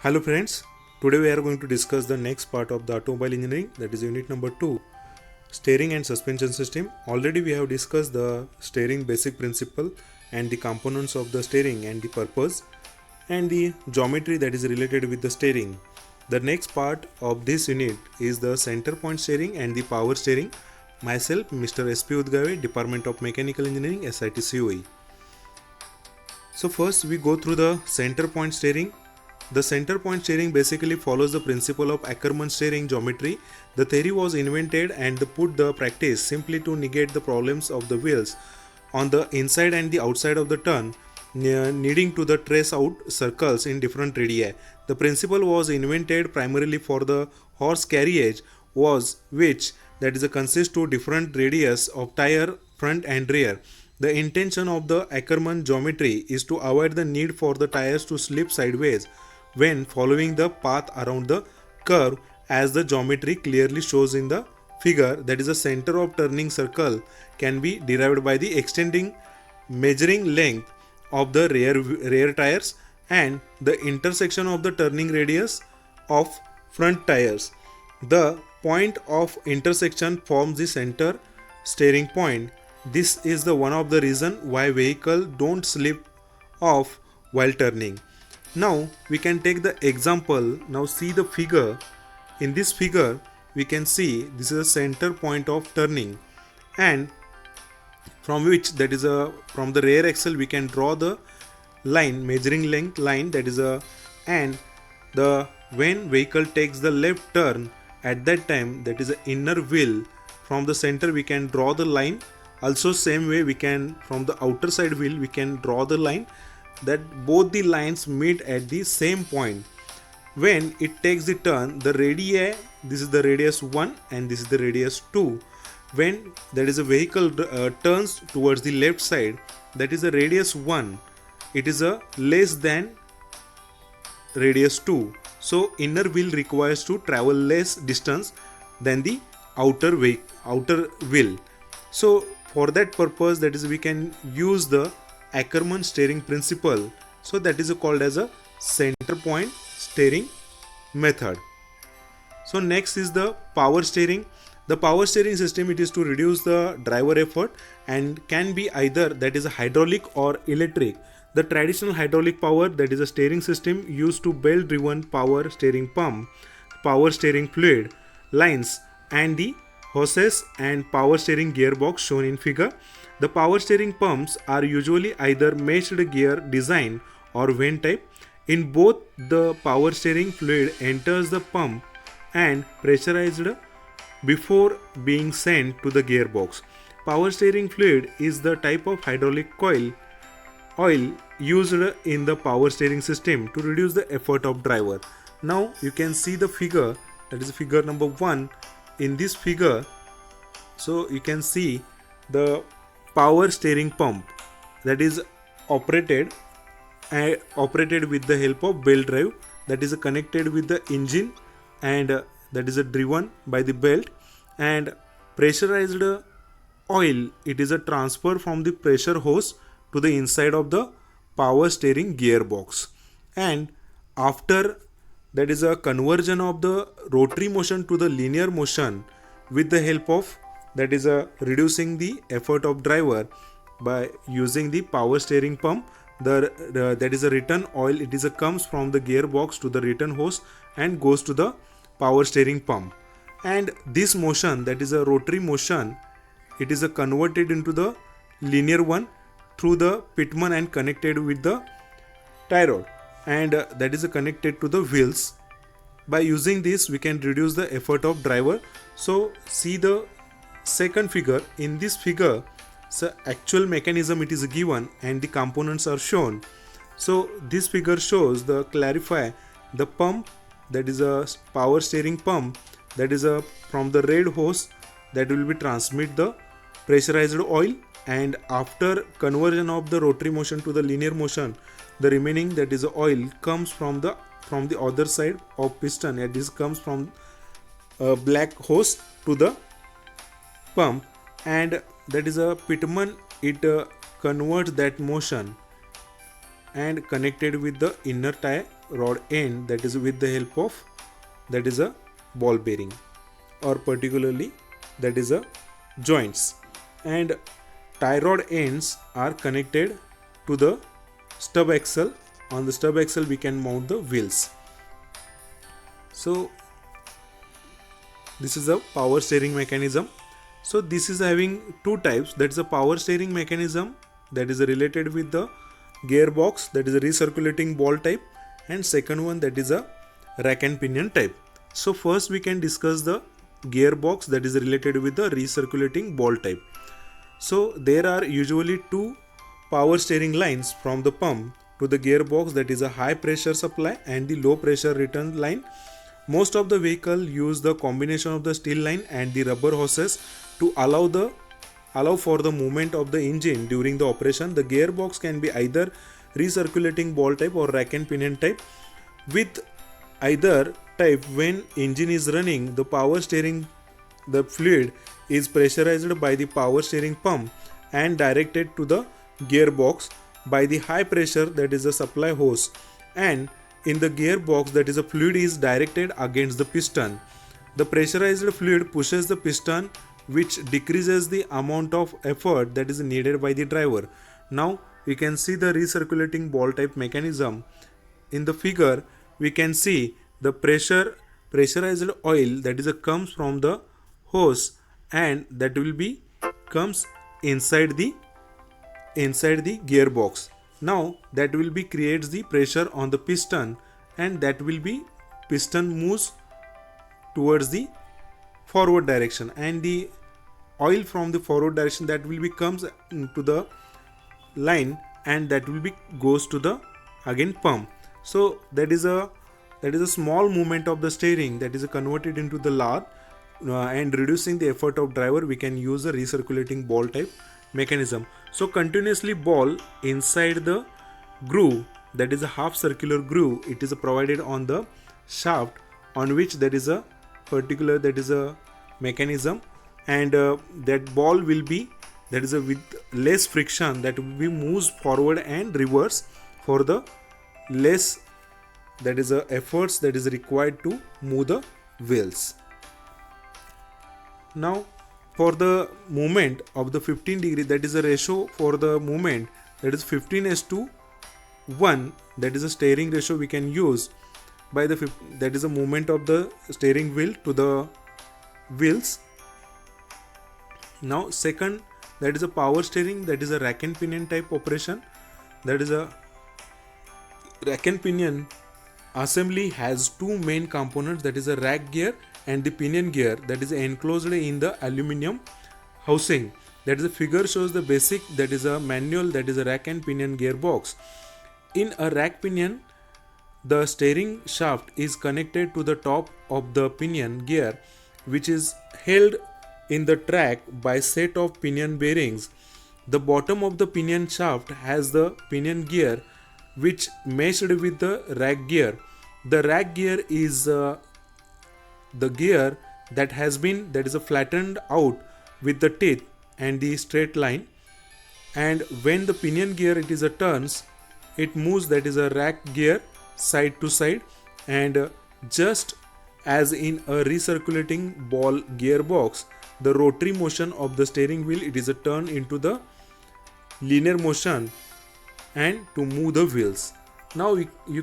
Hello friends, today we are going to discuss the next part of the automobile engineering, that is unit number 2, steering and suspension system. Already we have discussed the steering basic principle and the components of the steering and the purpose and the geometry that is related with the steering. The next part of this unit is the center point steering and the power steering. Myself, Mr. S.P. Udgave, Department of Mechanical Engineering, SIT COE. So first we go through the center point steering. The center point steering basically follows the principle of Ackermann steering geometry. The theory was invented and put the practice simply to negate the problems of the wheels on the inside and the outside of the turn, needing to the trace out circles in different radii. The principle was invented primarily for the horse carriage, which consists to different radius of tire front and rear. The intention of the Ackermann geometry is to avoid the need for the tires to slip sideways when following the path around the curve, as the geometry clearly shows in the figure. That is, the center of turning circle can be derived by the measuring length of the rear tires and the intersection of the turning radius of front tires. The point of intersection forms the center steering point. This is the one of the reason why vehicle don't slip off while turning. Now we can take the example. Now see the figure. In this figure we can see this is a center point of turning, and from which from the rear axle we can draw the line, measuring length line, and the when vehicle takes the left turn, at that time, that is the inner wheel, from the center we can draw the line. Also same way we can from the outer side wheel we can draw the line, that both the lines meet at the same point. When it takes the turn, the radii, this is the radius 1 and this is the radius 2. When a vehicle turns towards the left side, that is the radius 1, it is a less than radius 2. So inner wheel requires to travel less distance than the outer wheel. So for that purpose, we can use the Ackermann steering principle. So that is called as a center point steering method. So next is the power steering. The power steering system, it is to reduce the driver effort and can be either hydraulic or electric. The traditional hydraulic power, that is a steering system used to belt driven power steering pump, power steering fluid lines and the hoses and power steering gearbox shown in figure. The power steering pumps are usually either meshed gear design or vent type. In both, the power steering fluid enters the pump and pressurized before being sent to the gearbox. Power steering fluid is the type of hydraulic oil used in the power steering system to reduce the effort of driver. Now you can see the figure, that is figure number 1. In this figure, so you can see the power steering pump that is operated with the help of belt drive, that is connected with the engine, and that is driven by the belt, and pressurized oil, it is a transfer from the pressure hose to the inside of the power steering gearbox, and after that is a conversion of the rotary motion to the linear motion with the help of reducing the effort of driver by using the power steering pump. That is a return oil, comes from the gearbox to the return hose and goes to the power steering pump, and this motion, that is a rotary motion, it is converted into the linear one through the pitman and connected with the tie rod, and that is connected to the wheels. By using this we can reduce the effort of driver. So see the second figure. In this figure, so actual mechanism it is given and the components are shown. So this figure shows clarify the pump, that is a power steering pump, that is from the red hose that will be transmit the pressurized oil, and after conversion of the rotary motion to the linear motion, the remaining, that is oil, comes from the other side of piston, and this comes from black hose to the pump, and that is a pitman, it converts that motion and connected with the inner tie rod end, that is with the help of that is a ball bearing, or particularly that is a joints, and tie rod ends are connected to the stub axle. On the stub axle we can mount the wheels. So this is a power steering mechanism. So this is having two types, that is a power steering mechanism that is related with the gearbox, that is a recirculating ball type, and second one that is a rack and pinion type. So first we can discuss the gearbox that is related with the recirculating ball type. So there are usually two power steering lines from the pump to the gearbox, that is a high pressure supply and the low pressure return line. Most of the vehicle use the combination of the steel line and the rubber hoses to allow for the movement of the engine during the operation. The gearbox can be either recirculating ball type or rack and pinion type. With either type, when engine is running, the power steering, the fluid is pressurized by the power steering pump and directed to the gearbox by the high pressure, that is a supply hose, and in the gearbox, that is a fluid is directed against the piston. The pressurized fluid pushes the piston, which decreases the amount of effort that is needed by the driver. Now we can see the recirculating ball type mechanism. In the figure we can see the pressurized oil that is comes from the hose, and that will be comes inside the gearbox. Now that will be creates the pressure on the piston, and that will be piston moves towards the forward direction, and the oil from the forward direction that will be comes into the line, and that will be goes to the again pump. So that is a small movement of the steering that is converted into the large, and reducing the effort of driver. We can use a recirculating ball type mechanism. So continuously ball inside the groove, that is a half circular groove, it is provided on the shaft, on which there is a particular that is a mechanism, and that ball will be that is a with less friction, that will be moves forward and reverse for the less that is a efforts that is required to move the wheels. Now for the movement of the 15 degree, that is a ratio for the movement, that is 15:1, that is a steering ratio we can use by the that is a movement of the steering wheel to the wheels. Now second, that is a power steering, that is a rack and pinion type operation. That is a rack and pinion assembly has two main components, that is a rack gear and the pinion gear, that is enclosed in the aluminum housing. That is a figure shows the basic, that is a manual, that is a rack and pinion gearbox. In a rack pinion, the steering shaft is connected to the top of the pinion gear, which is held in the track by set of pinion bearings. The bottom of the pinion shaft has the pinion gear, which meshed with the rack gear. The rack gear is the gear that has been that is flattened out with the teeth and the straight line, and when the pinion gear it is a turns, it moves, that is a rack gear side to side, and just as in a recirculating ball gearbox, the rotary motion of the steering wheel it is a turn into the linear motion and to move the wheels. Now you